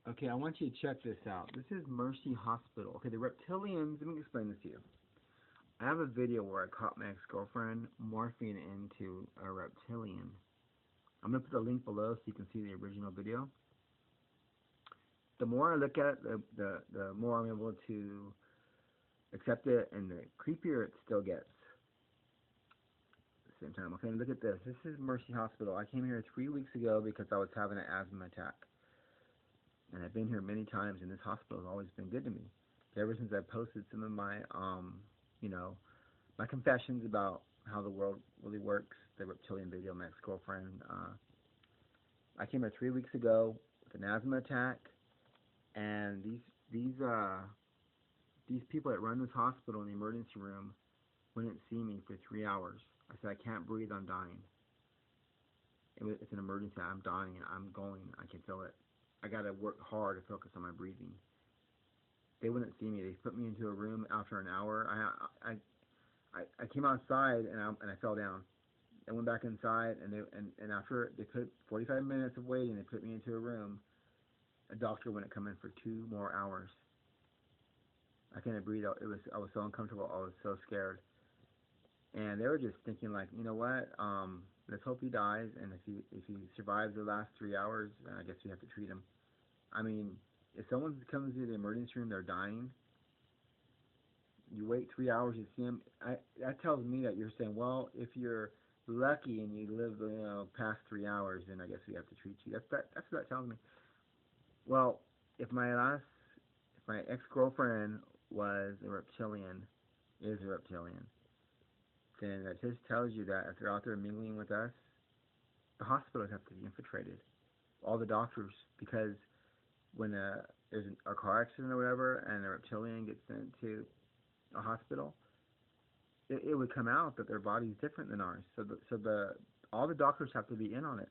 Okay, I want you to check this out. This is Mercy Hospital. Okay, the Reptilians, let me explain this to you. I have a video where I caught my ex-girlfriend morphing into a reptilian. I'm going to put a link below so you can see the original video. The more I look at it, the more I'm able to accept it, and the creepier it still gets. At the same time, okay, look at this. This is Mercy Hospital. I came here 3 weeks ago because I was having an asthma attack. And I've been here many times, and this hospital has always been good to me. Ever since I posted some of my, you know, my confessions about how the world really works, the reptilian video, my ex-girlfriend. I came here 3 weeks ago with an asthma attack, and these people that run this hospital in the emergency room wouldn't see me for 3 hours. I said, I can't breathe, I'm dying. It's an emergency, I'm dying, I'm going, I can feel it. I gotta work hard to focus on my breathing. They wouldn't see me. They put me into a room after an hour. I came outside and I fell down. I went back inside and after they put 45 minutes of waiting, they put me into a room. A doctor wouldn't come in for 2 more hours. I couldn't breathe. I was so uncomfortable. I was so scared. And they were just thinking like, you know what? Let's hope he dies, and if he survives the last 3 hours, I guess we have to treat him. I mean, if someone comes to the emergency room, they're dying, you wait 3 hours to see him. That tells me that you're saying, well, if you're lucky and you live, past 3 hours, then I guess we have to treat you. That's what that tells me. Well, if my ex-girlfriend was a reptilian, is a reptilian, then that just tells you that if they're out there mingling with us, the hospitals have to be infiltrated. All the doctors, because when there's a car accident or whatever, and a reptilian gets sent to a hospital, it would come out that their body's different than ours. So all the doctors have to be in on it.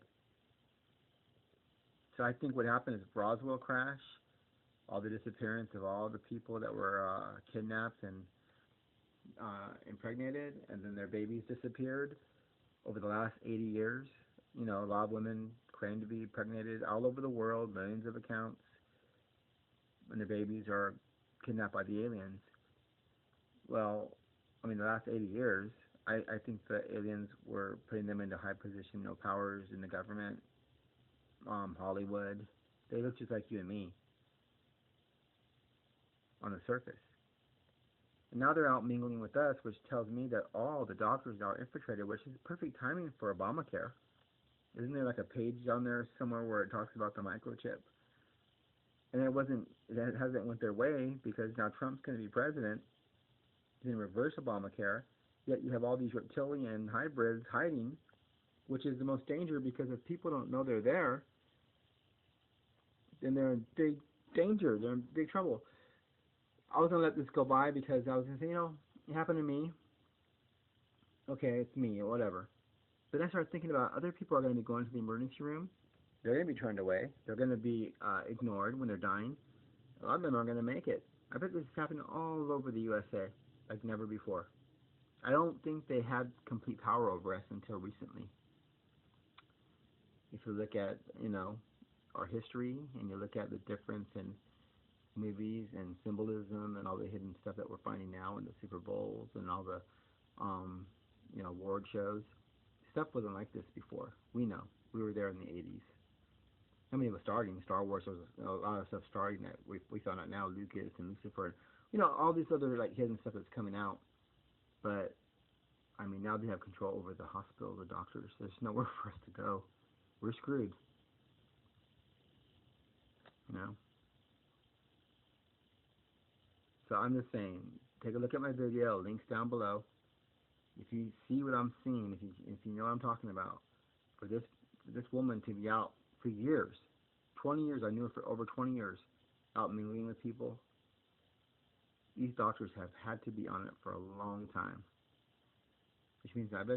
So I think what happened is Roswell crash, all the disappearance of all the people that were kidnapped and impregnated, and then their babies disappeared over the last 80 years. A lot of women claim to be impregnated all over the world, millions of accounts, and their babies are kidnapped by the aliens. Well, the last 80 years, I think the aliens were putting them into high position, powers in the government, Hollywood. They look just like you and me on the surface. And now they're out mingling with us, which tells me that all the doctors are infiltrated, which is perfect timing for Obamacare. Isn't there like a page on there somewhere where it talks about the microchip? And it hasn't went their way because now Trump's going to be president. He's going to reverse Obamacare. Yet you have all these reptilian hybrids hiding, which is the most danger, because if people don't know they're there, then they're in big danger. They're in big trouble. I was going to let this go by because I was going to say, it happened to me. Okay, it's me or whatever. But then I started thinking about other people are going to be going to the emergency room. They're going to be turned away. They're going to be ignored when they're dying. A lot of them aren't going to make it. I bet this is happening all over the USA like never before. I don't think they had complete power over us until recently. If you look at, our history, and you look at the difference in movies and symbolism and all the hidden stuff that we're finding now in the Super Bowls and all the, award shows, stuff wasn't like this before. We know. We were there in the 80s. I mean, it was starting. Star Wars was a lot of stuff starting that we found out now. Lucas and Lucifer, all this other hidden stuff that's coming out. But now they have control over the hospital, the doctors. There's nowhere for us to go. We're screwed. So I'm just saying, take a look at my video. Links down below. If you see what I'm seeing, if you know what I'm talking about, for this woman to be out for years, 20 years, I knew her for over 20 years, out mingling with people. These doctors have had to be on it for a long time, which means I bet